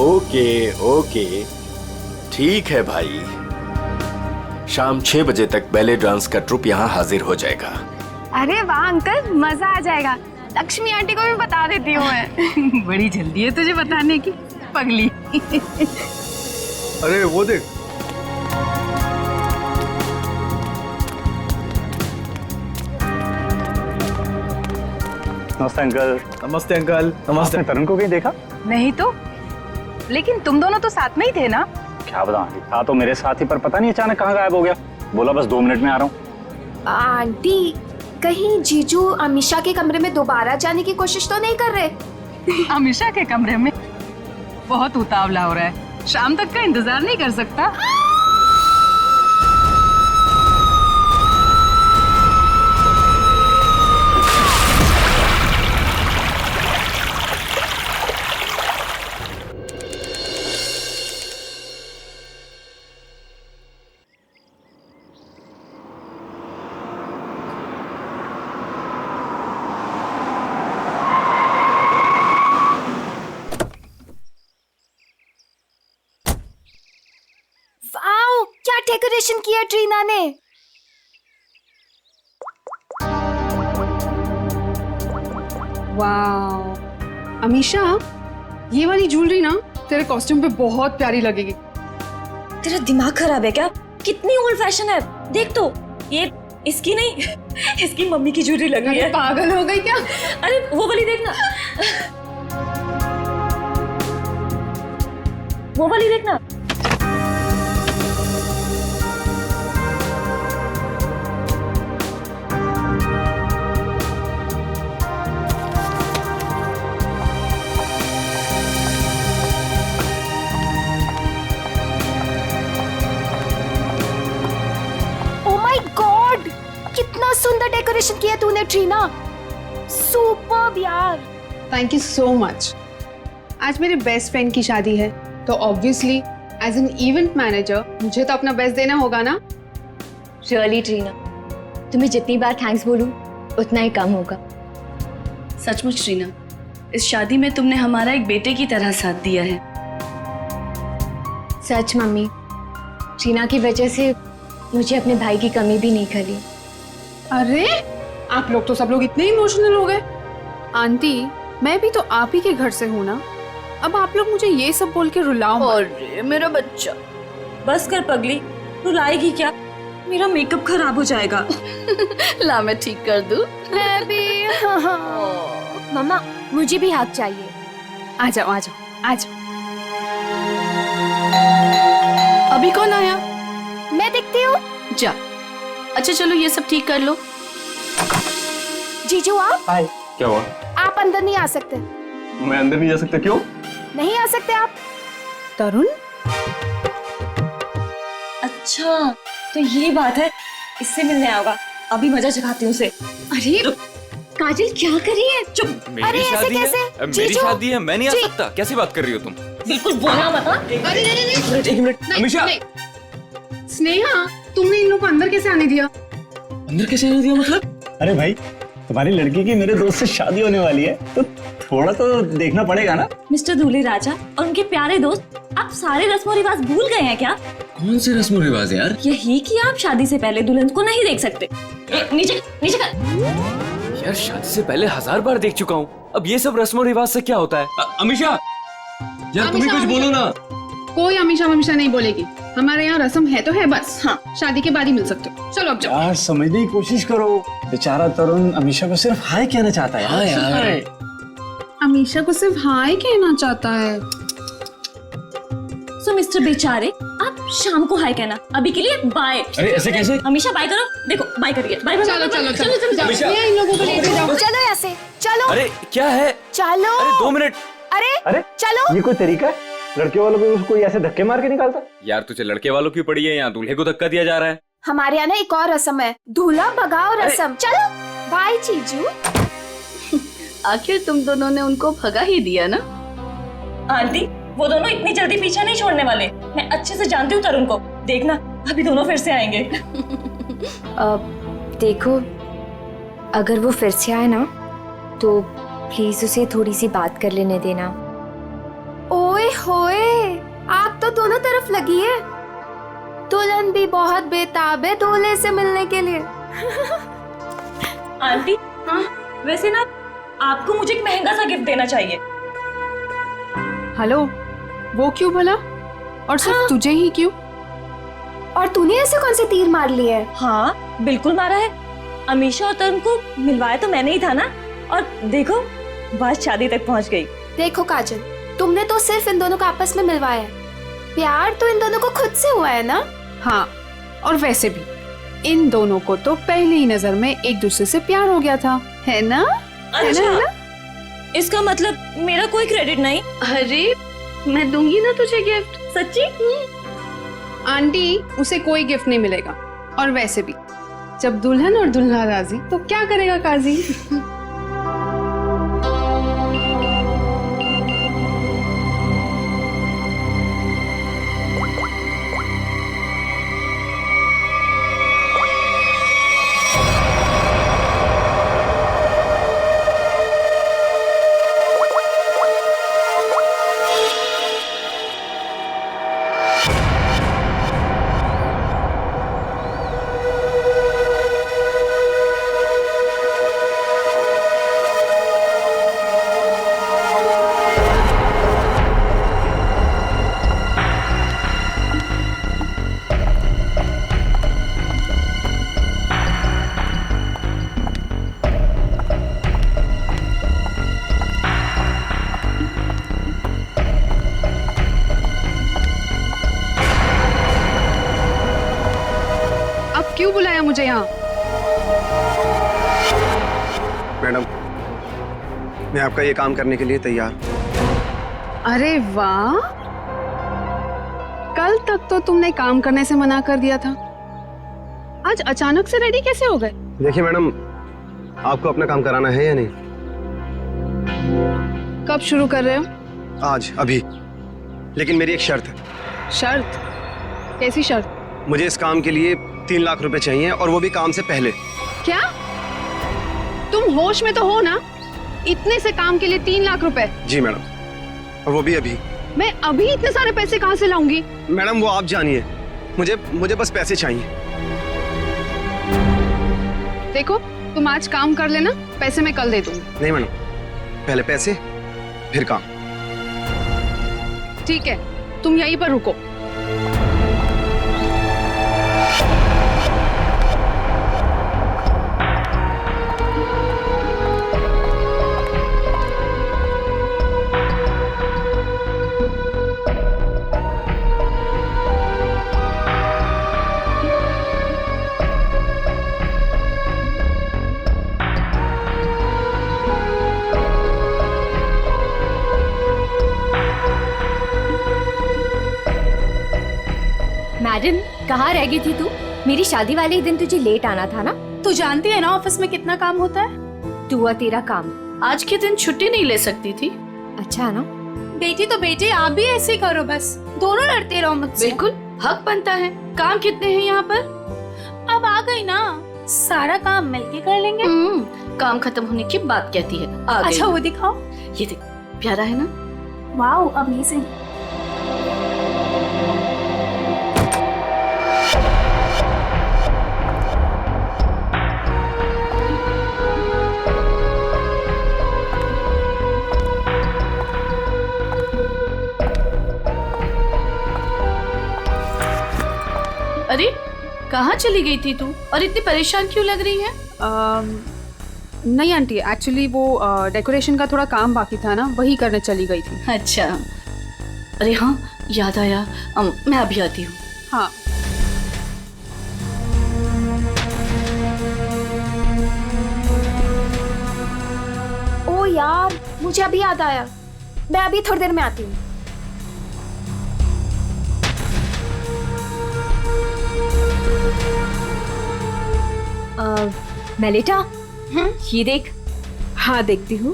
Okay okay, ठीक है भाई। शाम 6 बजे तक बैले डांस का ट्रुप यहाँ हाजिर हो जाएगा। अरे वाह अंकल, मजा आ जाएगा। लक्ष्मी आंटी को भी बता देती हूँ मैं। बड़ी जल्दी है तुझे बताने की, पगली। अरे वो देख, नमस्ते अंकल। नमस्ते अंकल। नमस्ते। आपने तरुण को कहीं देखा? नहीं तो, लेकिन तुम दोनों तो साथ में ही थे ना? क्या बताऊं, था तो मेरे साथ ही, पर पता नहीं अचानक कहाँ गायब हो गया। बोला बस 2 मिनट में आ रहा हूँ। आंटी, कहीं जीजू अमीषा के कमरे में दोबारा जाने की कोशिश तो नहीं कर रहे? अमीषा के कमरे में? बहुत उतावला हो रहा है, शाम तक का इंतजार नहीं कर सकता? वाओ, क्या डेकोरेशन किया ट्रीना ने। वाह अमीषा, ये वाली ज्वेलरी ना तेरे कॉस्ट्यूम पे बहुत प्यारी लगेगी। तेरा दिमाग खराब है क्या? कितनी ओल्ड फैशन है, देख तो। ये इसकी नहीं, इसकी मम्मी की ज्वेलरी लगी है। पागल हो गई क्या? अरे वो वाली देखना, वो वाली देखना। कितना सुंदर डेकोरेशन किया तूने ट्रीना, सुपर्ब यार। Thank you so much. आज मेरे बेस्ट फ्रेंड की शादी है, तो obviously as an event manager मुझे तो अपना बेस्ट देना होगा ना। रियली ट्रीना, तुम्हें जितनी बार थैंक्स बोलूं उतना ही कम होगा। सचमुच ट्रीना, इस शादी में तुमने हमारा एक बेटे की तरह साथ दिया है। सच मम्मी, ट्रीना की वजह से मुझे अपने भाई की कमी भी नहीं खली। अरे आप लोग तो सब लोग इतने इमोशनल हो गए। आंटी, मैं भी तो आप ही के घर से हूँ ना, अब आप लोग मुझे ये सब बोल के रुलाओ मत। अरे मेरा बच्चा, बस कर पगली, रुलाएगी क्या? मेरा मेकअप खराब हो जाएगा। ला मैं ठीक कर दूं। मैं भी। मम्मा, मुझे भी हक चाहिए। आ जाओ आ जाओ आ जाओ। अभी कौन आया? मैं देखती हूँ। जा। अच्छा चलो ये सब ठीक कर लो। जीजू आप? हाय। क्या हुआ? आप अंदर नहीं आ सकते। मैं अंदर नहीं जा सकता? क्यों नहीं आ सकते आप? तरुण, अच्छा तो ये बात है, इससे मिलने आऊंगा। अभी मजा चखाती हूँ उसे। अरे काजल क्या कर रही है? चुप। अरे ऐसे कैसे? मेरी शादी है, मैं नहीं आ सकता? कैसी बात कर रही हो तुम? बिल्कुल बोलना मत। हाँ? एक मिनट अमीषा। स्नेहा, तुमने इन लोगों को अंदर कैसे आने दिया? अंदर कैसे आने दिया मतलब? अरे भाई, तुम्हारी लड़की की मेरे दोस्त से शादी होने वाली है, तो थोड़ा तो देखना पड़ेगा ना। मिस्टर दूल्हे राजा और उनके प्यारे दोस्त, आप सारे रस्म रिवाज भूल गए हैं क्या? कौन से रस्म रिवाज यार? यही कि आप शादी से पहले दुल्हन को नहीं देख सकते। नीचे नीचे कर। यार शादी से पहले 1000 बार देख चुका हूँ, अब ये सब रस्म रिवाज से क्या होता है? अमीषा यार तुम भी कुछ बोलो ना। कोई अमीषा वमीषा नहीं बोलेगी, हमारे यहाँ रस्म है तो है बस। हाँ, शादी के बाद ही मिल सकते हो। चलो अब जाओ। यार समझने की कोशिश करो, बेचारा तरुण अमीषा को सिर्फ हाय कहना चाहता है। हाँ यार, अमीषा को सिर्फ हाय कहना चाहता है। सो मिस्टर बेचारे, आप शाम को हाय कहना, अभी के लिए बाय। अरे ऐसे कैसे? हमेशा बाय करो, देखो बाय करिए। बाय। चलो चलो चलो चलो जाओ, इन लोगों को लेके जाओ। चलो यहाँ से, चलो। अरे क्या है? चलो। अरे 2 मिनट। अरे चलो। ये कोई तरीका है? लड़के वालों को कोई ऐसे धक्के मार के निकालता? यार तुझे लड़के वालों की पड़ी है, यहाँ दूल्हे को धक्का दिया जा रहा है। हमारे यहाँ ना एक और रस्म है, दूल्हा भगाओ रस्म। चलो बाय जीजू। आखिर तुम दोनों ने उनको भगा ही दिया ना। आंटी, वो दोनों इतनी जल्दी पीछा नहीं छोड़ने वाले। मैं अच्छे से जानती हूँ तरुण को, देखना अभी दोनों फिर से आएंगे। देखो, अगर वो फिर से आए ना तो प्लीज उसे थोड़ी सी बात कर लेने देना। ओए होए, आग तो दोनों तरफ लगी है। दुल्हन भी बहुत बेताब है दूल्हे से मिलने के लिए। आंटी, हाँ वैसे ना आपको मुझे एक महंगा सा गिफ्ट देना चाहिए। हेलो, वो क्यों भला? और सिर्फ तुझे ही क्यों? और तूने ऐसे कौन से तीर मार लिए है? हाँ बिल्कुल मारा है। अमीशा और तरुण को मिलवाया तो मैंने ही था ना, और देखो बात शादी तक पहुंच गई। देखो काजल, तुमने तो सिर्फ इन दोनों को आपस में मिलवाया है, प्यार तो इन दोनों को खुद से हुआ है ना। हाँ, और वैसे भी इन दोनों को तो पहली ही नजर में एक दूसरे से प्यार हो गया था, है ना? अच्छा, इसका मतलब मेरा कोई क्रेडिट नहीं? अरे मैं दूंगी ना तुझे गिफ्ट। सच्ची? आंटी, उसे कोई गिफ्ट नहीं मिलेगा। और वैसे भी जब दुल्हन और दुल्हा राजी तो क्या करेगा काजी? क्यों बुलाया मुझे यहाँ? मैडम, मैं आपका ये काम करने के लिए तैयार। अरे वाह, कल तक तो तुमने काम करने से मना कर दिया था, आज अचानक से रेडी कैसे हो गए? देखिए मैडम, आपको अपना काम कराना है या नहीं? कब शुरू कर रहे हो? आज, अभी। लेकिन मेरी एक शर्त है। शर्त? कैसी शर्त? मुझे इस काम के लिए 3 लाख रुपए चाहिए, और वो भी काम से पहले। क्या? तुम होश में तो हो ना? इतने से काम के लिए 3 लाख रुपए? जी मैडम, और वो भी अभी। मैं अभी इतने सारे पैसे कहाँ से लाऊंगी? मैडम वो आप जानिए, मुझे बस पैसे चाहिए। देखो, तुम आज काम कर लेना, पैसे मैं कल दे दूंगी। नहीं मैडम, पहले पैसे फिर काम। ठीक है, तुम यहीं पर रुको। मैडम, कहाँ रह गई थी तू? मेरी शादी वाले ही दिन तुझे लेट आना था ना? तू जानती है ना ऑफिस में कितना काम होता है। तू और तेरा काम। आज के दिन छुट्टी नहीं ले सकती थी। अच्छा है ना? बेटी तो बेटी, आप भी ऐसे ही करो, बस दोनों लड़ते रहो मुझसे। बिल्कुल हक बनता है। काम कितने हैं यहाँ पर? अब आ गई ना, सारा काम मिलके कर लेंगे। काम खत्म होने की बात कहती है। अच्छा वो दिखाओ। ये देख, प्यारा है ना? Wow, amazing. अरे कहाँ चली गई थी तू, और इतनी परेशान क्यों लग रही है? नहीं आंटी, एक्चुअली वो डेकोरेशन का थोड़ा काम बाकी था ना, वही करने चली गई थी। अच्छा, अरे हाँ याद आया, मैं अभी आती हूँ। हाँ। ओ यार, मुझे अभी याद आया, मैं अभी थोड़ी देर में आती हूँ। मेलिटा, ये देख। हाँ देखती हूँ।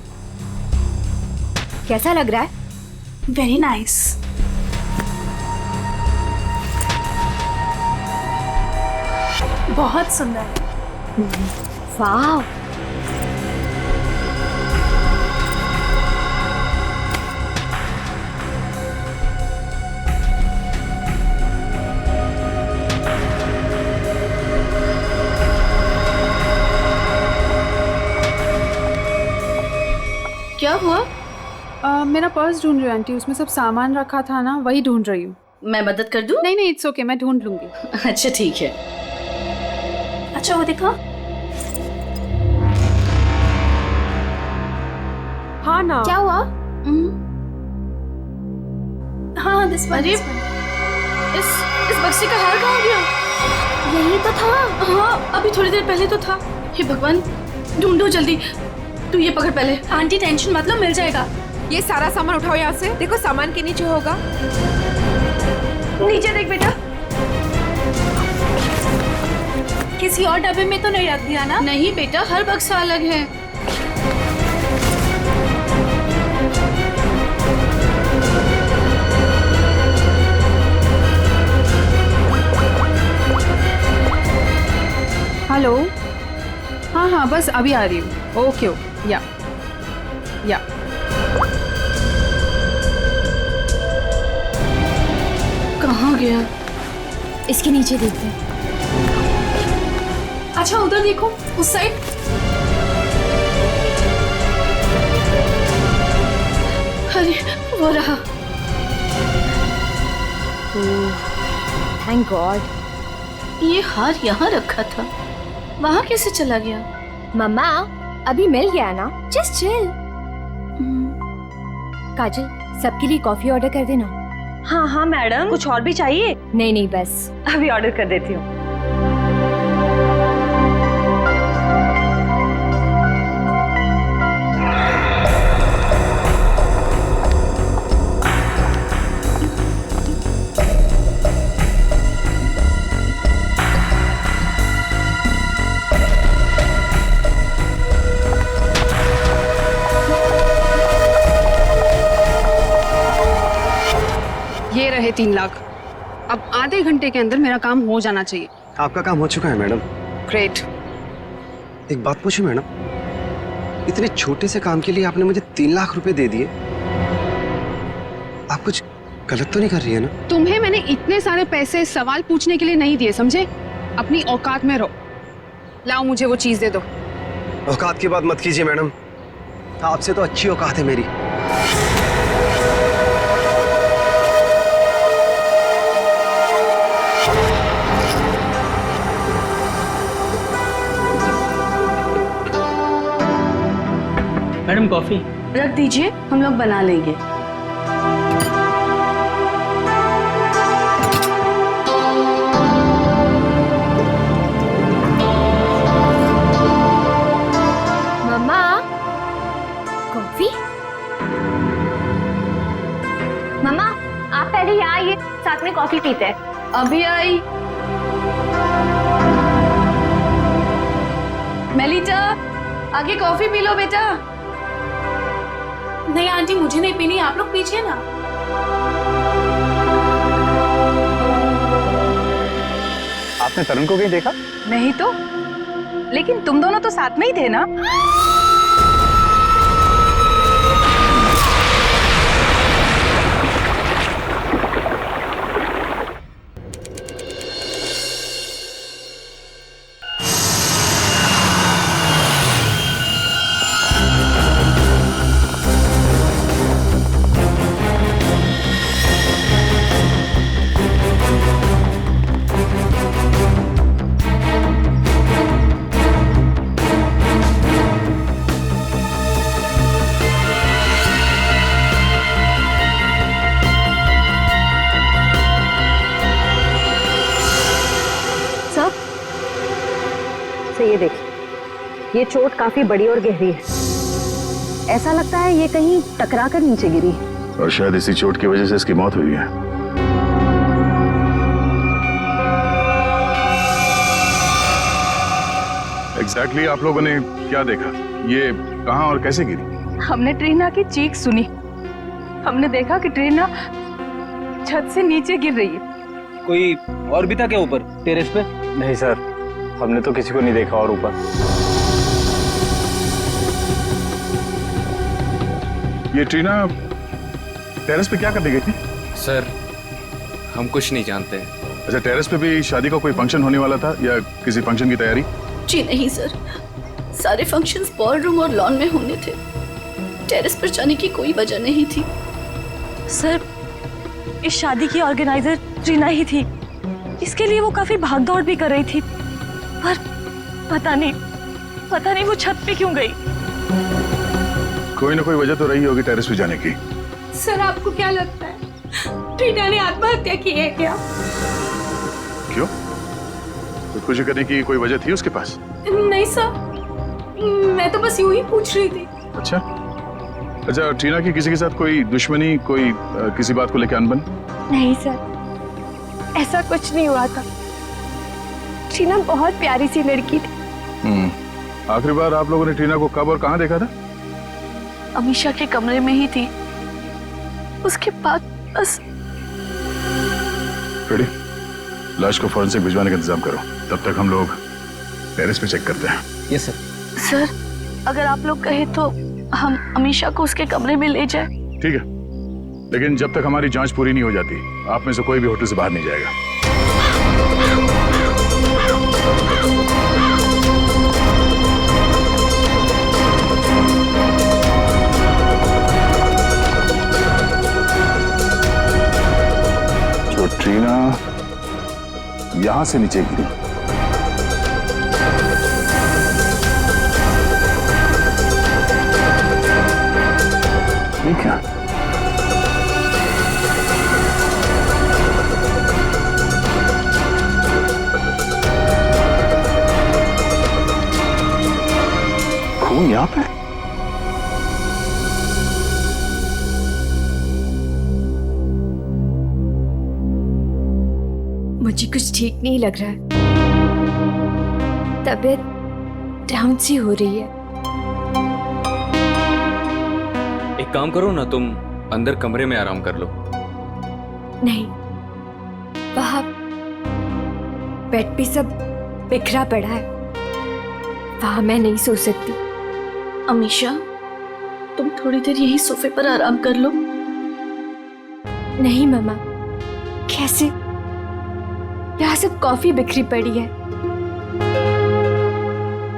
कैसा लग रहा है? Very nice. बहुत सुंदर। वाह। मेरा पर्स ढूंढ रही हूँ आंटी, उसमें सब सामान रखा था ना, वही ढूंढ रही हूँ। मैं मदद कर दूं? नहीं नहीं, इट्स ओके, मैं ढूंढ लूंगी। अच्छा ठीक है। अच्छा वो देखो। हाँ ना, क्या हुआ? हाँ अरे इस बक्से का हार कहाँ गया? यही तो था। हाँ अभी थोड़ी देर पहले तो था। हे भगवान, ढूंढो जल्दी। तू ये पकड़ पहले। आंटी टेंशन मतलब मिल जाएगा। ये सारा सामान उठाओ यहाँ से। देखो सामान के नीचे होगा। नीचे देख बेटा। किसी और डब्बे में तो नहीं रख दिया ना? नहीं बेटा, हर बक्सा अलग है। हेलो, हाँ हाँ बस अभी आ रही हूँ। ओके ओके, या कहाँ गया? इसके नीचे देखते हैं। अच्छा उधर देखो, उस साइड। अरे वो रहा। Thank God. ये हार यहाँ रखा था, वहाँ कैसे चला गया? मम्मा अभी मिल गया ना, जस्ट चिल। काजल, सबके लिए कॉफी ऑर्डर कर देना। हाँ हाँ मैडम, कुछ और भी चाहिए? नहीं नहीं बस। अभी ऑर्डर कर देती हूँ। ये रहे 3 लाख। अब आधे घंटे के अंदर मेरा काम हो जाना चाहिए। आपका काम हो चुका है मैडम। ग्रेट। एक बात पूछूं मैडम, इतने छोटे से काम के लिए आपने मुझे 3 लाख रुपए दे दिए। आप कुछ गलत तो नहीं कर रही है ना? तुम्हें मैंने इतने सारे पैसे सवाल पूछने के लिए नहीं दिए, समझे? अपनी औकात में रहो। लाओ मुझे वो चीज दे दो। औकात की बात मत कीजिए मैडम, आपसे तो अच्छी औकात है मेरी। Madam coffee. रख दीजिए, हम लोग बना लेंगे। मम्मा कॉफी। मम्मा आप पहले यहाँ आइए, साथ में कॉफी पीते हैं। अभी आई। मेलिटा, आगे कॉफी पी लो बेटा। नहीं आंटी, मुझे नहीं पीनी, आप लोग पीजिए ना। आपने तरुण को कहीं देखा? नहीं तो, लेकिन तुम दोनों तो साथ में ही थे ना? ये देखिए, ये चोट काफी बड़ी और गहरी है। ऐसा लगता है ये कहीं टकरा कर नीचे गिरी, और शायद इसी चोट की वजह से इसकी मौत हुई है। एग्जैक्टली आप लोगों ने क्या देखा? ये कहाँ और कैसे गिरी? हमने ट्रीना की चीख सुनी। हमने देखा कि ट्रीना छत से नीचे गिर रही है। कोई और भी था क्या ऊपर टेरेस पे? नहीं सर, हमने तो किसी को नहीं देखा और ऊपर। ये ट्रीना टेरेस पे क्या करने गई थी? सर हम कुछ नहीं जानते। अच्छा, टेरेस पे भी शादी का कोई फंक्शन होने वाला था या किसी फंक्शन की तैयारी? जी नहीं सर, सारे फंक्शंस बॉल रूम और लॉन में होने थे। टेरेस पर जाने की कोई वजह नहीं थी। सर, इस शादी की ऑर्गेनाइजर ट्रीना ही थी। इसके लिए वो काफी भागदौड़ भी कर रही थी, पर पता नहीं वो छत पे क्यों गई। कोई ना कोई वजह तो रही होगी टेरेस पे जाने की। सर, आपको क्या लगता है ट्रीना ने आत्महत्या की है क्या? क्यों? खुदकुशी करने की कोई वजह थी उसके पास? नहीं सर, मैं तो बस यूं ही पूछ रही थी। अच्छा, ट्रीना की किसी के साथ कोई दुश्मनी, कोई किसी बात को लेकर अनबन? नहीं सर, ऐसा कुछ नहीं हुआ था। ट्रीना बहुत प्यारी सी लड़की थी। आखिरी बार आप लोगों ने ट्रीना को कब और कहाँ देखा था? अमीशा के कमरे में ही थी, उसके बाद बस। रेडी, लाश को फॉरेंसिक भिजवाने का इंतजाम करो, तब तक हम लोग टेरेस पे चेक करते हैं। Yes sir. सर, अगर आप लोग कहे तो हम अमीशा को उसके कमरे में ले जाए। ठीक है, लेकिन जब तक हमारी जांच पूरी नहीं हो जाती, आप में से कोई भी होटल से बाहर नहीं जाएगा। जो ट्रीना यहां से नीचे गिरी, ठीक है? खून यहां पे? मुझे कुछ ठीक नहीं लग रहा है। तबीयत डाउन सी हो रही है। एक काम करो ना, तुम अंदर कमरे में आराम कर लो। नहीं, वहां बेड पे सब बिखरा पड़ा है, वहां मैं नहीं सो सकती। अमीशा, तुम थोड़ी देर यही सोफे पर आराम कर लो। नहीं मम्मा, कैसे? यहाँ सब कॉफी बिखरी पड़ी है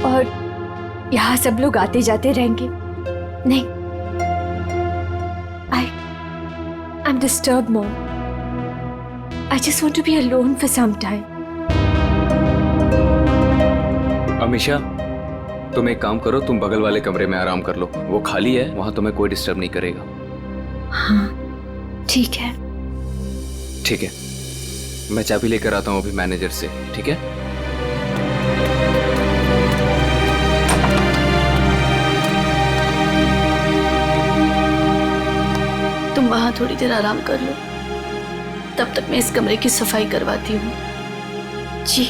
और यहाँ सब लोग आते जाते रहेंगे। नहीं, I'm disturbed, Mom. I just want to be alone for some time. Amisha, तुम एक काम करो, तुम बगल वाले कमरे में आराम कर लो, वो खाली है, वहां तुम्हें कोई डिस्टर्ब नहीं करेगा। हाँ, ठीक है। ठीक है, मैं चाबी लेकर आता हूँ अभी मैनेजर से, ठीक है? तुम वहां थोड़ी देर आराम कर लो, तब तक मैं इस कमरे की सफाई करवाती हूँ। जी।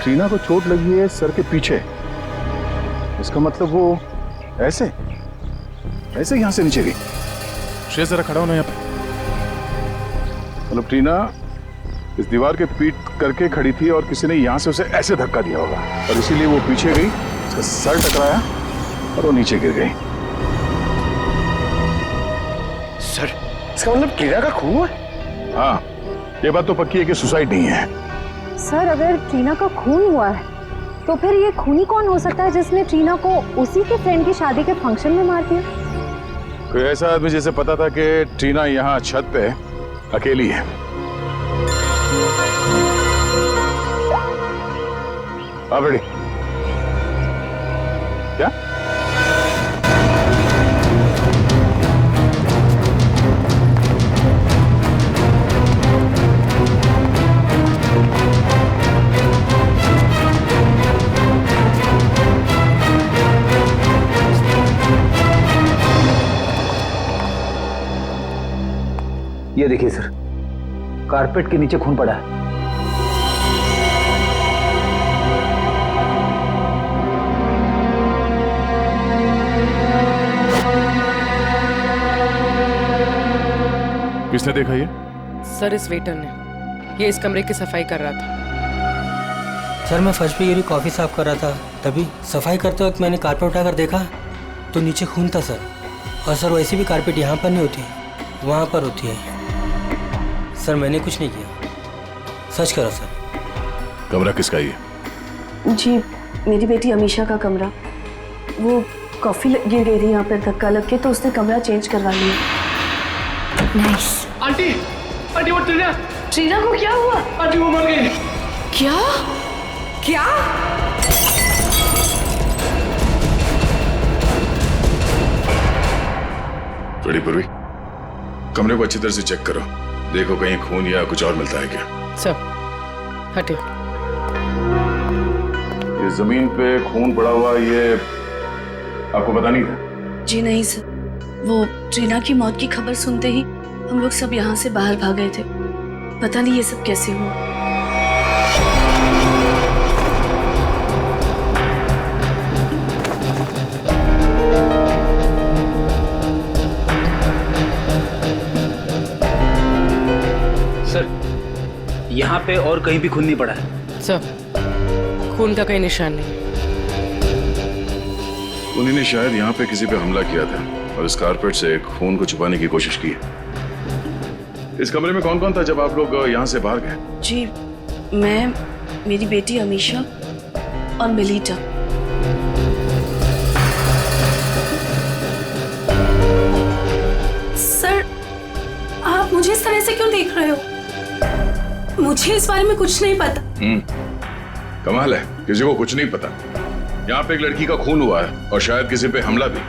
ट्रीना को चोट लगी है सर के पीछे, इसका मतलब वो ऐसे यहां से नीचे गई। श्रेय, जरा खड़ा होना यहाँ पे। मतलब ट्रीना इस दीवार के पीट करके खड़ी थी और किसी ने यहां से उसे ऐसे धक्का दिया होगा और इसीलिए वो पीछे गई, उसका सर टकराया और वो नीचे गिर गई। सर, इसका मतलब ट्रीना का खून हुआ है? हाँ, ये बात तो पक्की है कि सुसाइड नहीं है। सर, अगर ट्रीना का खून हुआ है तो फिर ये खूनी कौन हो सकता है जिसने ट्रीना को उसी के फ्रेंड की शादी के फंक्शन में मार दिया? कोई ऐसा आदमी जिसे पता था कि ट्रीना यहाँ छत पे अकेली है। आप रेडी? क्या? ये देखिए सर, कारपेट के नीचे खून पड़ा है। किसने देखा ये? सर, इस वेटर ने। ये इस कमरे की सफाई कर रहा था। सर मैं फर्श पे गिरी कॉफ़ी साफ कर रहा था, तभी सफाई करते वक्त मैंने कारपेट उठाकर देखा तो नीचे खून था सर। और सर वैसे भी कारपेट यहाँ पर नहीं होती, वहाँ पर होती है। सर मैंने कुछ नहीं किया, सच करो सर। कमरा किसका ये? जी मेरी बेटी अमीशा का कमरा। वो कॉफी गिर गई थी यहाँ पर धक्का लग के, तो उसने कमरा चेंज करवा लिया। नाइस। आंटी आंटी वो ट्रीना ट्रीना को क्या हुआ? आंटी वो मर गई। क्या क्या? बड़ी पूर्वी, कमरे को अच्छी तरह से चेक करो, देखो कहीं खून या कुछ और मिलता है क्या। सर हटे। ये जमीन पे खून पड़ा हुआ, ये आपको पता नहीं था? जी नहीं सर, वो ट्रीना की मौत की खबर सुनते ही हम लोग सब यहाँ से बाहर भाग गए थे। पता नहीं ये सब कैसे हुआ। सर यहाँ पे और कहीं भी खून नहीं पड़ा है। सर खून का कोई निशान नहीं। उन्हीं ने शायद यहाँ पे किसी पे हमला किया था और इस कारपेट से खून को छुपाने की कोशिश की है। इस कमरे में कौन कौन था जब आप लोग यहाँ से बाहर गए? जी मैं, मेरी बेटी अमीशा और मिलीटा। सर आप मुझे इस तरह से क्यों देख रहे हो? मुझे इस बारे में कुछ नहीं पता। कमाल है, किसी को कुछ नहीं पता। यहाँ पे एक लड़की का खून हुआ है और शायद किसी पे हमला भी,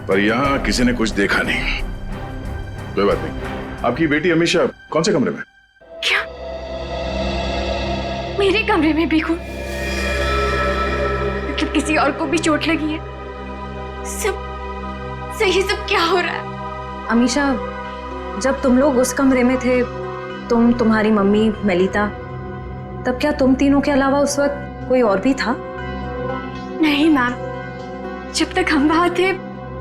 पर यहाँ किसी ने कुछ देखा नहीं। कोई बात नहीं। आपकी बेटी अमीशा कौन से कमरे में? क्या मेरे कमरे में भी खून? मतलब किसी और को भी चोट लगी है? सब सही, सब क्या हो रहा है? अमीशा जब तुम लोग उस कमरे में थे, तुम, तुम्हारी मम्मी, मेलिता, तब क्या तुम तीनों के अलावा उस वक्त कोई और भी था? नहीं मैम, जब तक हम वहां थे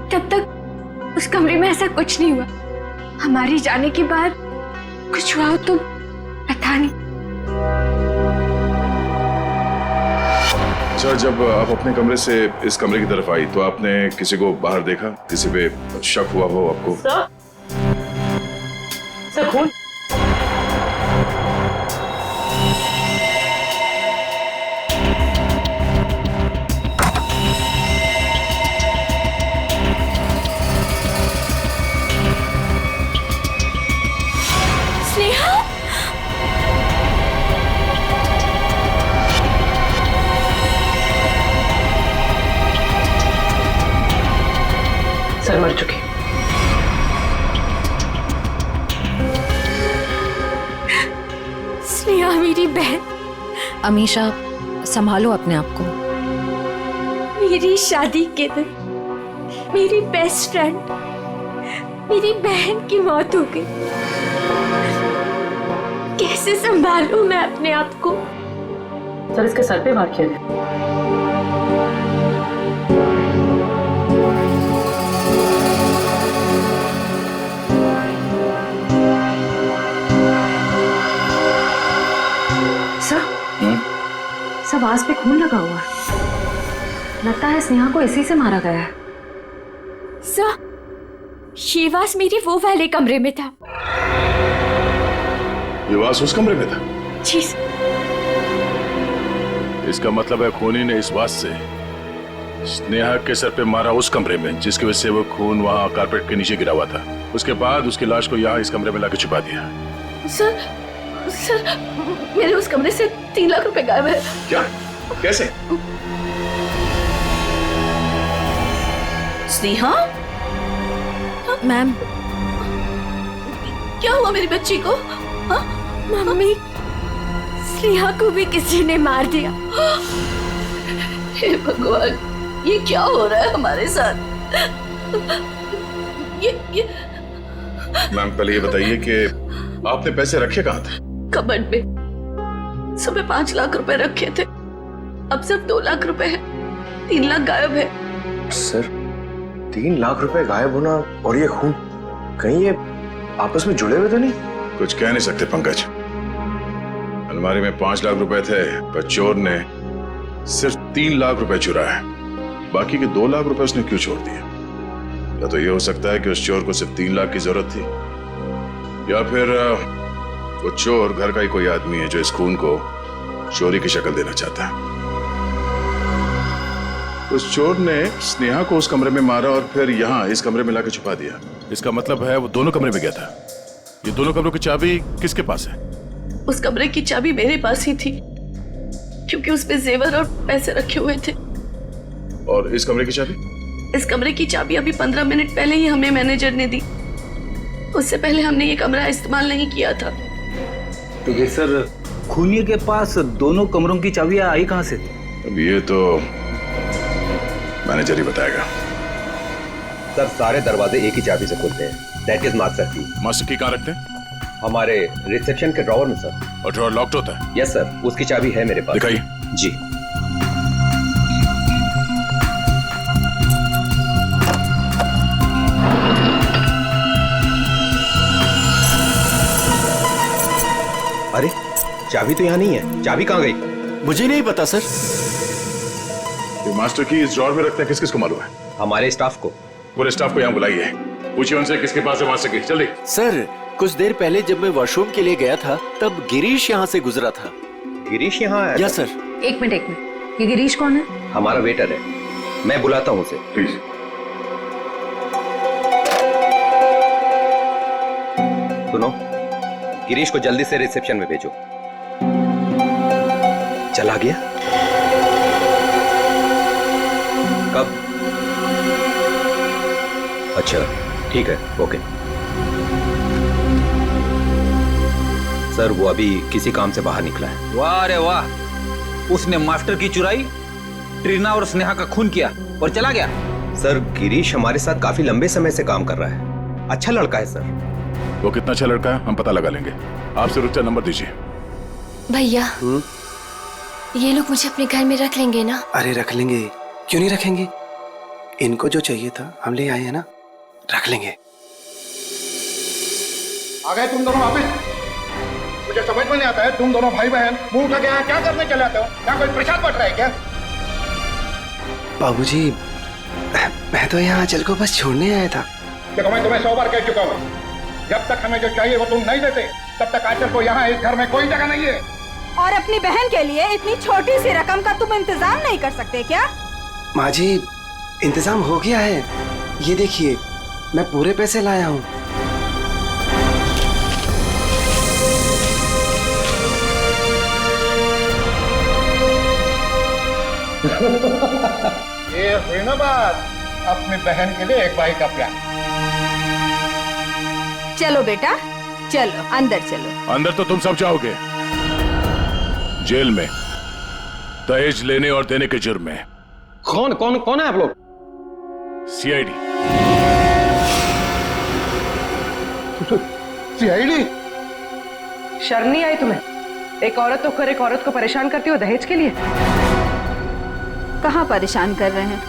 तब तक उस कमरे में ऐसा कुछ नहीं हुआ। हमारे जाने के बाद कुछ हुआ तो पता नहीं। अच्छा, जब आप अपने कमरे से इस कमरे की तरफ आई तो आपने किसी को बाहर देखा? किसी पे शक हुआ हो आपको? सर खून। सर मर चुके। स्नेहा मेरी बहन। अमीशा संभालो अपने आप को। मेरी शादी के दिन मेरी बेस्ट फ्रेंड, मेरी बहन की मौत हो गई। कैसे संभालूं मैं अपने आप को? सर इसके सर पे वार किया गया। सब आस पे खून लगा हुआ है। लगता है स्नेहा को इसी से मारा गया है। सर ये वास मेरे वो वाले कमरे में था। ये वास उस कमरे में था? जी। इसका मतलब है खूनी ने इस वास से स्नेहा के सर पे मारा उस कमरे में, जिसकी वजह से वो खून वहाँ कारपेट के नीचे गिरा हुआ था। उसके बाद उसकी लाश को यहाँ इस कमरे में लाकर छुपा दिया। सर मेरे उस कमरे से 3 लाख रुपए गायब है। क्या? कैसे? स्नेहा? मैम क्या हुआ मेरी बच्ची को? मम्मी, स्नेहा को भी किसी ने मार दिया। हे भगवान, ये क्या हो रहा है हमारे साथ? ये मैम पहले ये बताइए कि आपने पैसे रखे कहाँ थे? कबर्ड में। सुबह 5 लाख रुपए रखे थे, अब सिर्फ 2 लाख रुपए है। 3 लाख गायब है। सर 3 लाख रुपए गायब होना और ये खून, कहीं ये आपस में जुड़े हुए तो नहीं? कुछ कह नहीं सकते पंकज। अलमारी में 5 लाख रुपए थे, पर चोर ने सिर्फ 3 लाख रुपए चुराए। बाकी के 2 लाख रुपए उसने क्यों छोड़ दिए? या तो ये हो सकता है कि उस चोर को सिर्फ 3 लाख की जरूरत थी, या फिर वो चोर घर का ही कोई आदमी है जो इस खून को चोरी की शक्ल देना चाहता है। उस चोर ने स्नेहा को उस कमरे में मारा और फिर यहाँ इस कमरे में लाकर छुपा दिया। इसका मतलब है वो दोनों कमरे में गया था। ये दोनों कमरों की चाबी किसके पास है? उस कमरे की चाबी मेरे पास ही थी, क्योंकि उसमें जेवर और पैसे रखे हुए थे। और इस कमरे की चाबी? इस कमरे की चाबी अभी 15 मिनट पहले ही हमें मैनेजर ने दी। उससे पहले हमने ये कमरा इस्तेमाल नहीं किया था। तो ये सर, खूनी के पास दोनों कमरों की चाबियां आई कहां से? अब ये तो मैनेजर ही बताएगा। सर सारे दरवाजे एक ही चाबी से खुलते हैं। दैट इज मास्टर की। मास्टर की कहाँ रखते हैं? हमारे रिसेप्शन के ड्रॉवर में सर। और ड्रॉवर लॉक्ड होता है? यस सर, उसकी चाबी है मेरे पास। दिखाइए। जी। अरे चाबी तो यहाँ नहीं है। चाबी कहाँ गई? मुझे नहीं पता सर। ये मास्टर की इस ड्रॉवर में रखते हैं, किस किस को मालूम है? हमारे स्टाफ को। पूरे स्टाफ को यहाँ बुलाइए, पूछिए उनसे किसके पास है मास्टर की। जल्दी। सर कुछ देर पहले जब मैं वॉशरूम के लिए गया था तब गिरीश यहाँ से गुजरा था। गिरीश यहाँ आया? Yes sir. एक मिनट, ये गिरीश कौन है? हमारा वेटर है, मैं बुलाता हूँ उसे। प्लीज। सुनो, गिरीश को जल्दी से रिसेप्शन में भेजो। चला गया? कब? अच्छा ठीक है, ओके। सर वो अभी किसी काम से बाहर निकला है। वाह रे वाह, उसने मास्टर की चुराई, ट्रीना और स्नेहा का खून किया और चला गया। सर गिरीश हमारे साथ काफी लंबे समय से काम कर रहा है। अच्छा लड़का है सर। वो कितना अच्छा लड़का है हम पता लगा लेंगे। आप सिर्फ उसका नंबर दीजिए। भैया ये लोग मुझे अपने घर में रख लेंगे ना? अरे रख लेंगे, क्यों नहीं रखेंगे। इनको जो चाहिए था हम ले आए हैं ना, रख लेंगे। आ गए तुम दोनों वापस? मुझे समझ में नहीं आता है, तुम दोनों भाई बहन मुंह उठा के यहाँ क्या करने चले आते हो? यहाँ कोई प्रसाद बट रहा है क्या? बाबूजी मैं तो यहाँ आंचल को बस छोड़ने आया था। देखो मैं तुम्हें 100 बार कह चुका हूँ, जब तक हमें जो चाहिए वो तुम नहीं देते तब तक आंचल को यहाँ इस घर में कोई जगह नहीं है। और अपनी बहन के लिए इतनी छोटी सी रकम का तुम इंतजाम नहीं कर सकते क्या? माँ जी इंतजाम हो गया है, ये देखिए मैं पूरे पैसे लाया हूँ। ये हुई ना बात, अपनी बहन के लिए एक भाई का प्यार। चलो बेटा चलो, अंदर चलो। अंदर तो तुम सब जाओगे, जेल में दहेज लेने और देने के जुर्म में। कौन कौन कौन है आप लोग? सीआईडी। सीआईडी? शर्म नहीं आई तुम्हें? एक औरत होकर एक औरत को परेशान करती हो दहेज के लिए? कहाँ परेशान कर रहे हैं?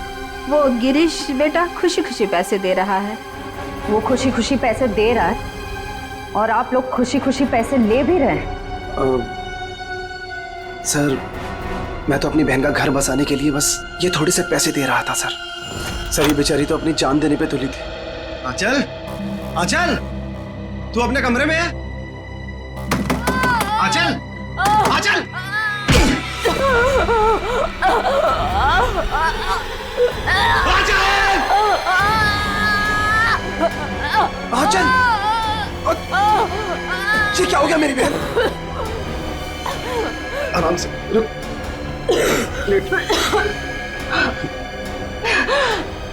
वो गिरीश बेटा खुशी खुशी पैसे दे रहा है। वो खुशी खुशी पैसे दे रहा है और आप लोग खुशी खुशी पैसे ले भी रहे हैं। सर मैं तो अपनी बहन का घर बसाने के लिए बस ये थोड़े से पैसे दे रहा था सर। सर ये बेचारी तो अपनी जान देने पे तुली थी। आंचल, आंचल, तू अपने कमरे में है? आंचल, आंचल! आंचल! ये क्या हो गया मेरी बहन? आराम से रुक।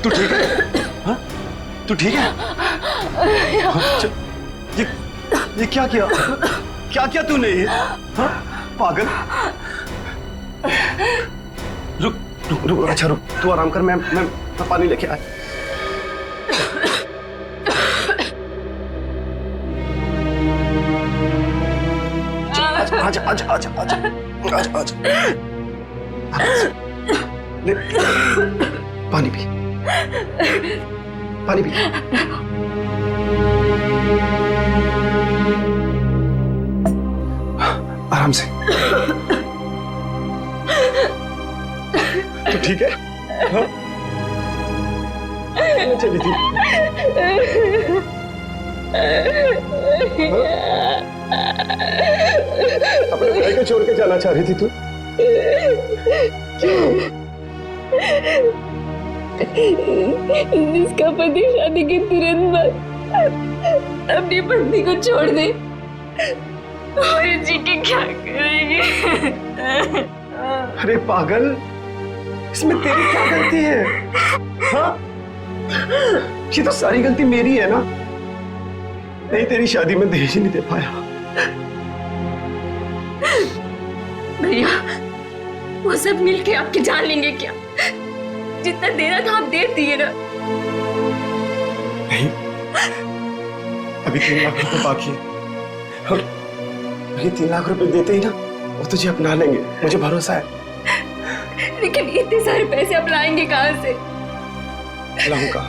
तू ठीक है? हाँ? तू ठीक है? ये क्या किया? क्या किया तूने ये? हाँ? पागल। रुक रुक रुक, अच्छा रुक, तू आराम कर, मैं पानी लेके आया। आजा आजा आजा आजा आजा आजा। ले पानी पी, पानी पी। आराम से। तो ठीक है? हाँ? चली थी। अपने भाई को छोड़ के जाना चाह रही थी तू? जिसका पति शादी के तुरंत बाद अपनी पत्नी को छोड़ दे और जी के क्या करेंगे? अरे पागल, इसमें तेरी क्या गलती है? हाँ? ये तो सारी गलती मेरी है ना। नहीं, तेरी शादी में दहेज नहीं दे पाया। भैया, वो सब मिलके आपकी जान लेंगे क्या? जितना देना था आप दे दिए ना। नहीं, अभी 3 लाख रुपए बाकी है और ये 3 लाख रुपए देते ही ना वो तुझे अपना लेंगे, मुझे भरोसा है। लेकिन इतने सारे पैसे आप लाएंगे कहाँ से? लाऊंगा,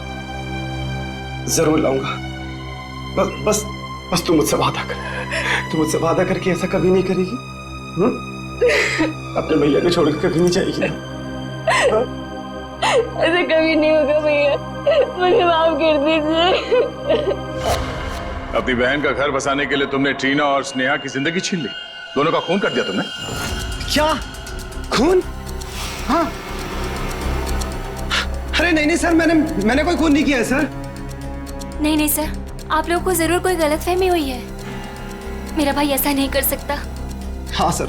जरूर लाऊंगा। बस तू मुझसे वादा कर। तू मुझसे वादा करके ऐसा कभी नहीं करेगी? अपने भैया को छोड़ के कभी नहीं जाएगी ना? ऐसा कभी नहीं होगा भैया, मुझे माफ कर दीजिए। अपनी बहन का घर बसाने के लिए तुमने ट्रीना और स्नेहा की जिंदगी छीन ली, दोनों का खून कर दिया तुमने। क्या खून? हाँ। अरे नहीं सर, मैंने कोई खून नहीं किया है सर। नहीं सर, आप लोगों को जरूर कोई गलतफहमी हुई है। मेरा भाई ऐसा नहीं कर सकता। हाँ सर,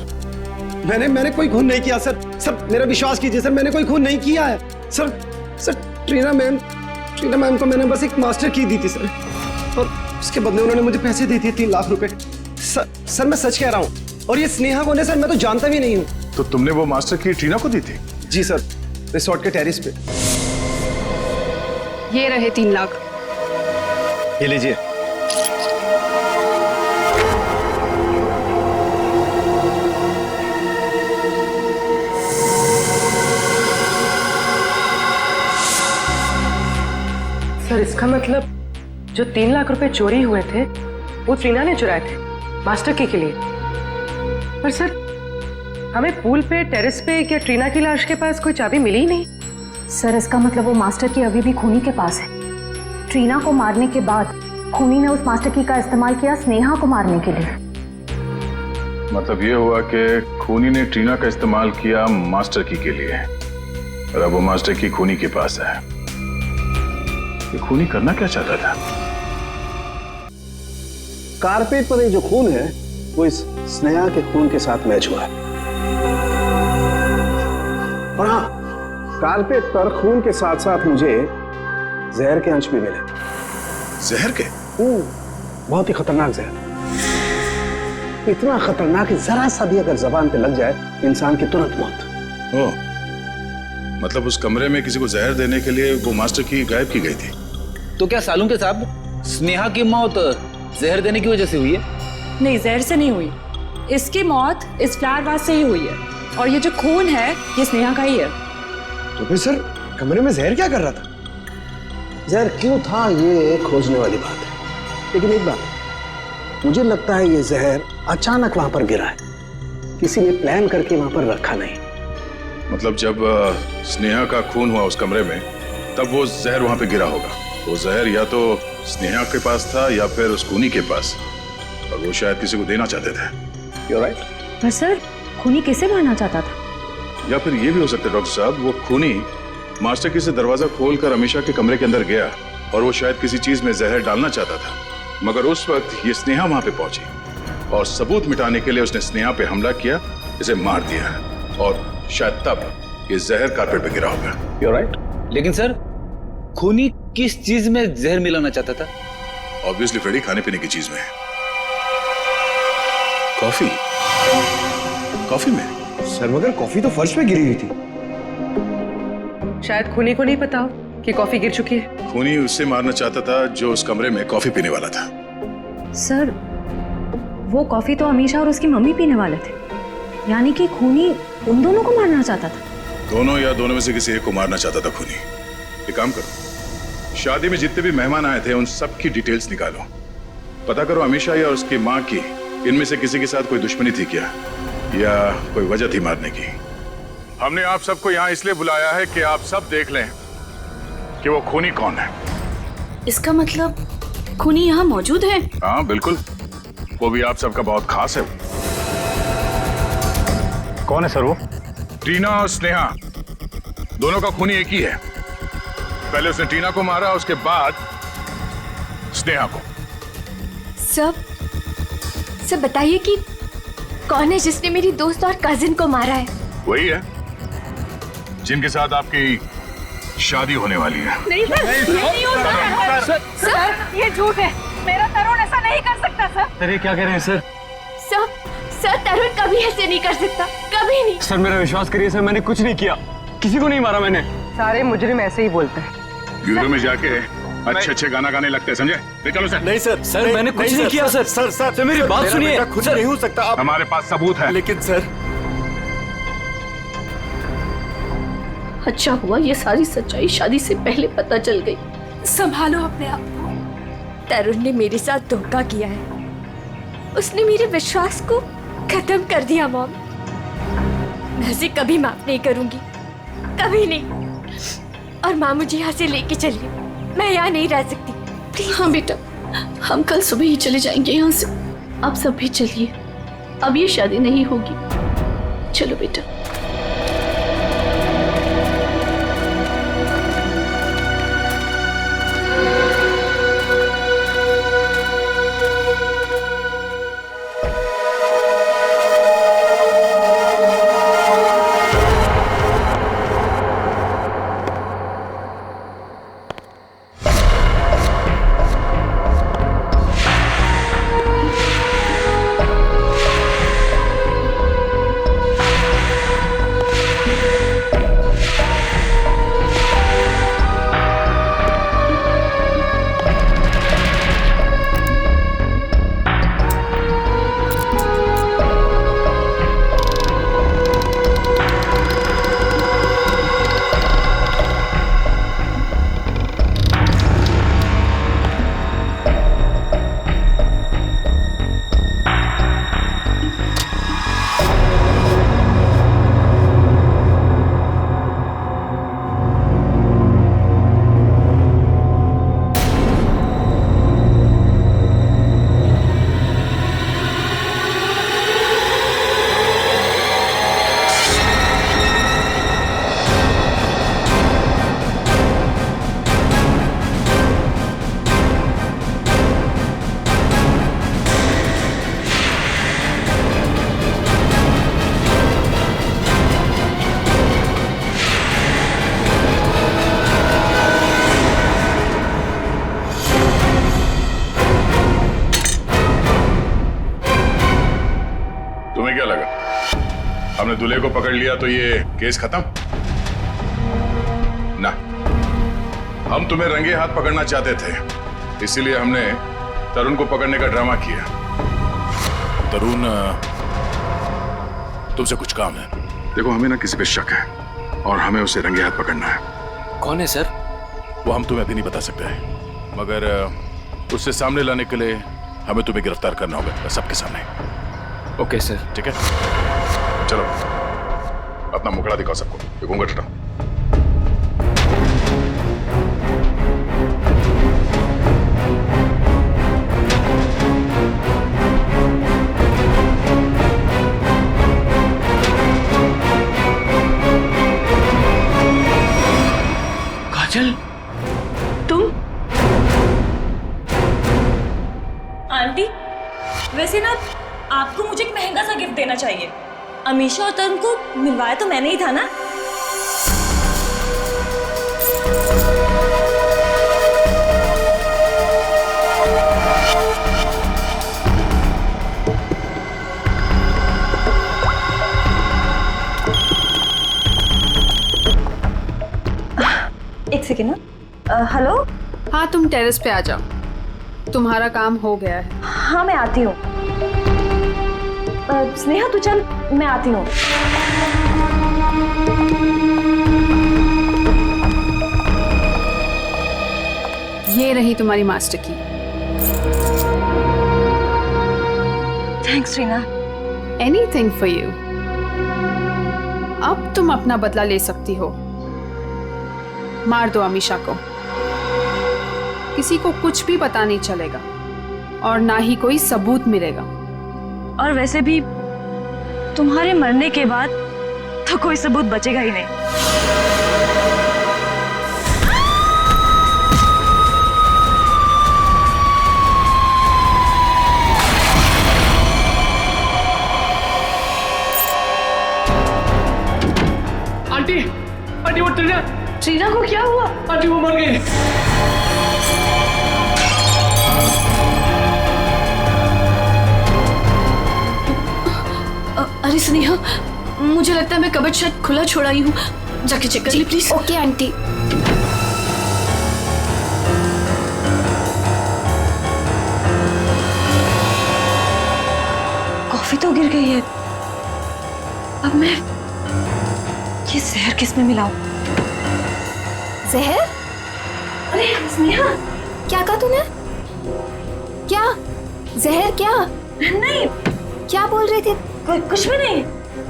मैंने कोई खून नहीं किया सर। सर मेरा विश्वास कीजिए सर, मैंने कोई खून नहीं किया है सर। ट्रीना मैम को मैंने बस एक मास्टर की दी थी सर, और उसके बदले उन्होंने मुझे पैसे दे दिए 3 लाख रुपए। सर मैं सच कह रहा हूँ। और ये स्नेहा कौन है सर, मैं तो जानता भी नहीं हूँ। तो तुमने वो मास्टर की ट्रीना को दी थी? जी सर, रिसोर्ट के टेरिस पे। ये रहे 3 लाख। ये लीजिए। सर इसका मतलब जो 3 लाख रुपए चोरी हुए थे वो ट्रीना ने चुराए थे मास्टर की के लिए। पर सर हमें पूल पे, टेरेस पे या ट्रीना की लाश के पास कोई चाबी मिली ही नहीं। सर इसका मतलब वो मास्टर की अभी भी खूनी के पास है। ट्रीना को मारने के बाद खूनी ने उस मास्टर की का इस्तेमाल किया स्नेहा को मारने के लिए। मतलब ये हुआ कि खूनी ने ट्रीना का इस्तेमाल किया मास्टर की के लिए, और अब वो मास्टर की खूनी के पास है। ये खूनी करना क्या चाहता था? कारपेट पर ये जो खून है वो इस स्नेहा के खून के साथ मैच हुआ है। और हाँ, कारपेट पर खून के साथ साथ मुझे जहर के अंश भी मिले। जहर के? बहुत ही खतरनाक जहर। इतना खतरनाक कि जरा सा भी अगर जबान पे लग जाए इंसान की तुरंत मौत। ओह, मतलब उस कमरे में किसी को जहर देने के लिए वो मास्टर की गायब की गई थी। तो क्या सालूं के साहब, स्नेहा की मौत जहर देने की वजह से हुई है? नहीं, जहर से नहीं हुई। इसकी मौत इस फ्लावर वास से ही हुई है, और ये जो खून है ये स्नेहा का ही है। तो फिर सर कमरे में जहर क्या कर रहा था? जहर क्यों था ये खोजने वाली बात है, लेकिन एक बात मुझे लगता है ये जहर अचानक वहां पर गिरा है, किसी ने प्लान करके वहां पर रखा नहीं। मतलब जब स्नेहा का खून हुआ उस कमरे में तब वो जहर वहां पे गिरा होगा। वो जहर या तो स्नेहा के पास था या फिर उस खूनी के पास, और वो शायद किसी को देना चाहते थे। You're right? पर सर खूनी किसे मारना चाहता था? या फिर ये भी हो सकता है डॉक्टर साहब, वो खूनी मास्टर की से दरवाजा खोलकर अमीशा के कमरे के अंदर गया और वो शायद किसी चीज में जहर डालना चाहता था, मगर उस वक्त ये स्नेहा वहां पे पहुंची और सबूत मिटाने के लिए उसने स्नेहा पे हमला किया, इसे मार दिया, और शायद तब ये जहर कारपेट पे गिरा होगा। You're right? लेकिन सर खूनी किस चीज में जहर मिलाना चाहता था? ऑब्वियसली फ्रेडी, खाने पीने की चीज में। कॉफी में। सर मगर कॉफी तो फर्श पे गिरी हुई थी। शायद खूनी को नहीं पता हो कि कॉफी गिर चुकी है। खूनी उससे मारना चाहता था जो उस कमरे में कॉफी पीने वाला था। सर वो कॉफी तो अमीशा और उसकी मम्मी पीने वाले थे, यानी कि खूनी उन दोनों को मारना चाहता था। दोनों या दोनों में से किसी एक को मारना चाहता था खूनी। एक काम करो, शादी में जितने भी मेहमान आए थे उन सब की डिटेल्स निकालो, पता करो अमीशा या उसकी माँ की इनमें से किसी के साथ कोई दुश्मनी थी क्या, या कोई वजह थी मारने की? हमने आप सबको यहाँ इसलिए बुलाया है कि आप सब देख लें कि वो खूनी कौन है। इसका मतलब खूनी यहाँ मौजूद है? हाँ बिल्कुल, वो भी आप सबका बहुत खास है। कौन है सर वो? टीना और स्नेहा, दोनों का खूनी एक ही है। पहले उसने टीना को मारा, उसके बाद स्नेहा को। सब बताइए कि कौन है जिसने मेरी दोस्त और कजिन को मारा है? वही है जिनके साथ आपकी शादी होने वाली है। नहीं सर, ये नहीं हो सकता सर, ये झूठ है। मेरा तरुण ऐसा नहीं कर सकता सर। सर ये क्या कह रहे हैं सर? सर तरुण कभी ऐसे नहीं कर सकता, कभी नहीं। सर मेरा विश्वास करिए सर, मैंने कुछ नहीं किया, किसी को नहीं मारा मैंने। सारे मुजरिम ऐसे ही बोलते हैं। ब्यूरो में जाके अच्छे गाना गाने लगते हैं, समझे? चलो सर। नहीं सर, सर मैंने कुछ नहीं किया सर। सर मेरी बात सुनिए। खुद नहीं हो सकता आप। हमारे पास सबूत है। लेकिन सर, अच्छा हुआ ये सारी सच्चाई शादी से पहले पता चल गई। संभालो अपने आप को। तरुण ने मेरे साथ धोखा किया है, उसने मेरे विश्वास को खत्म कर दिया मॉम। मैं उसे कभी माफ नहीं करूंगी, कभी नहीं। और माँ मुझे यहाँ से लेके चलिए, मैं यहाँ नहीं रह सकती। हाँ बेटा, हम कल सुबह ही चले जाएंगे यहाँ से। आप सब भी चलिए, अब ये शादी नहीं होगी। चलो बेटा। हमने दूल्हे को पकड़ लिया तो ये केस खत्म ना? हम तुम्हें रंगे हाथ पकड़ना चाहते थे, इसीलिए हमने तरुण को पकड़ने का ड्रामा किया। तरुण, तुमसे कुछ काम है। देखो, हमें ना किसी पे शक है और हमें उसे रंगे हाथ पकड़ना है। कौन है सर? वो हम तुम्हें अभी नहीं बता सकते, मगर उससे सामने लाने के लिए हमें तुम्हें गिरफ्तार करना होगा सबके सामने। Okay sir. ठीक है, चलो अपना मुखड़ा दिखाओ सबको, ये घूंघट हटाओ। काजल, तुम? आंटी, वैसे ना आपको मुझे एक महंगा सा गिफ्ट देना चाहिए। अमीशा और तरुण को मिलवाया तो मैंने ही था ना। एक सेकेंड ना। हेलो। हाँ, तुम टेरेस पे आ जाओ, तुम्हारा काम हो गया है। हाँ मैं आती हूँ। स्नेहा तू चल, मैं आती हूँ। ये रही तुम्हारी मास्टर की। Thanks Reena. Anything for you. अब तुम अपना बदला ले सकती हो। मार दो अमीषा को, किसी को कुछ भी पता नहीं चलेगा और ना ही कोई सबूत मिलेगा। और वैसे भी तुम्हारे मरने के बाद तो कोई सबूत बचेगा ही नहीं। आंटी, आंटी वो ट्रीना को क्या हुआ? आंटी वो मर गई। अरे स्नेहा, मुझे लगता है मैं कबर्ड शायद खुला छोड़ा ही हूँ, जाके चेक कर ले प्लीज। Okay aunty. कॉफी तो गिर गई है, अब मैं ये जहर किस में मिलाऊं? जहर? अरे स्नेहा, क्या कहा तूने? क्या जहर? क्या नहीं, क्या बोल रही थी? कुछ भी नहीं।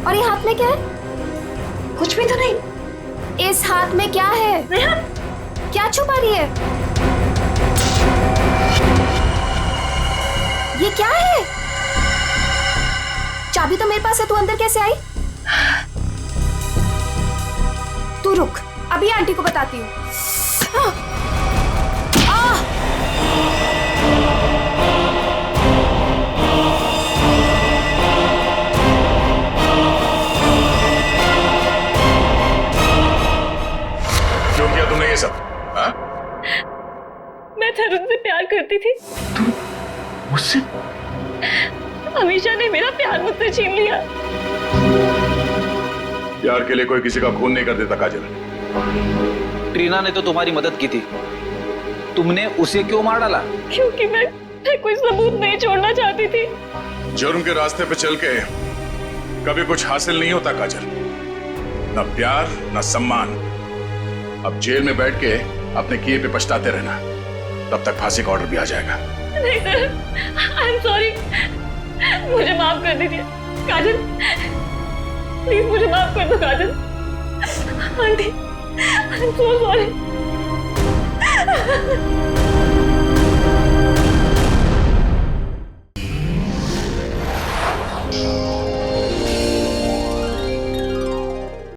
और ये हाथ में क्या है? कुछ भी तो नहीं। इस हाथ में क्या है? क्या छुपा रही है? ये क्या है? चाबी तो मेरे पास है, तू अंदर कैसे आई? तू रुक, अभी आंटी को बताती हूँ। क्यों किया तुमने ये सब? हाँ? मैं तरुण से प्यार करती थी। मुझसे? अमीषा ने मेरा प्यार मुझसे छीन लिया। प्यार के लिए कोई किसी का खून नहीं कर देता काजल। ट्रीना ने तो तुम्हारी मदद की थी, तुमने उसे क्यों मार डाला? क्योंकि मैं कोई सबूत नहीं छोड़ना चाहती थी। जुर्म के रास्ते पे चल के कभी कुछ हासिल नहीं होता काजल, न प्यार न सम्मान। अब जेल में बैठ के अपने किए पे पछताते रहना, तब तक फांसी का ऑर्डर भी आ जाएगा। नहीं सर, आई एम सॉरी, मुझे माफ कर दीजिए। काजल प्लीज मुझे माफ कर दो Kajal. Aunty I am so sorry.